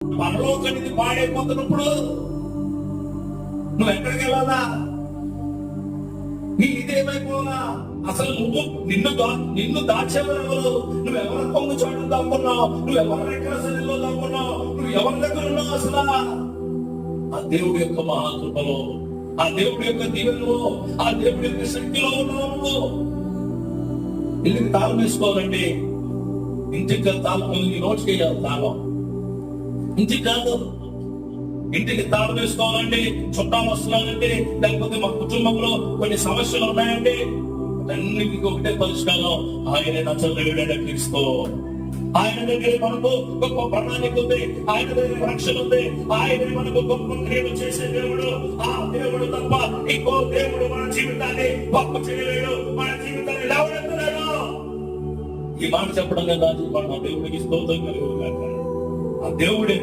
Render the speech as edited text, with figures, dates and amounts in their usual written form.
పరలోకానికి పాడైపోతున్నప్పుడు నువ్వు ఎక్కడికి వెళ్ళాలా? నీ ఇదేమైపోవాలా? అసలు నిన్ను దాచేవారు నువ్వెవరి పొంగు చోటు దాక్కున్నావు, నువ్వెవరి రెక్కల సన్నిధిలో దాక్కున్నావు, నువ్వు ఎవరి దగ్గర ఉన్నావు? అసలు ఆ దేవుడి యొక్క మహాకృపలో, ఆ దేవుడి యొక్క దీవెనలో, ఆ దేవుడి యొక్క శక్తిలో ఉన్నావు. ఇంటికి తాళం వేసుకోవాలండి. ఇంటికి తాళం నీ నోటికి వేయాలి తాళం. ఇంటికి కాదు, ఇంటికి తాళం వేసుకోవాలండి. చుట్టాలు వస్తున్నారంటే, లేకపోతే మా కుటుంబంలో కొన్ని సమస్యలు ఉన్నాయండి, అన్నిటికీ ఒకటే పరిష్కారం, ఆయన నచ్చలేడని క్రీస్తు. ఆయన దగ్గర మనకు గొప్ప ప్రణాళిక ఉంది, ఆయన దగ్గర రక్షణ ఉంది, ఆయన మనకు గొప్ప క్రియలు చేసే దేవుడు. ఆ దేవుడు తప్ప ఇంకో దేవుడు మన జీవితాన్ని గొప్ప చేయలేడు, మన జీవితాన్ని లేవనెత్తలేడు. ఈ మాట చెప్పడం కదా, దేవుడికి స్తోత్రం కలుగును గాక. ఆ దేవుడే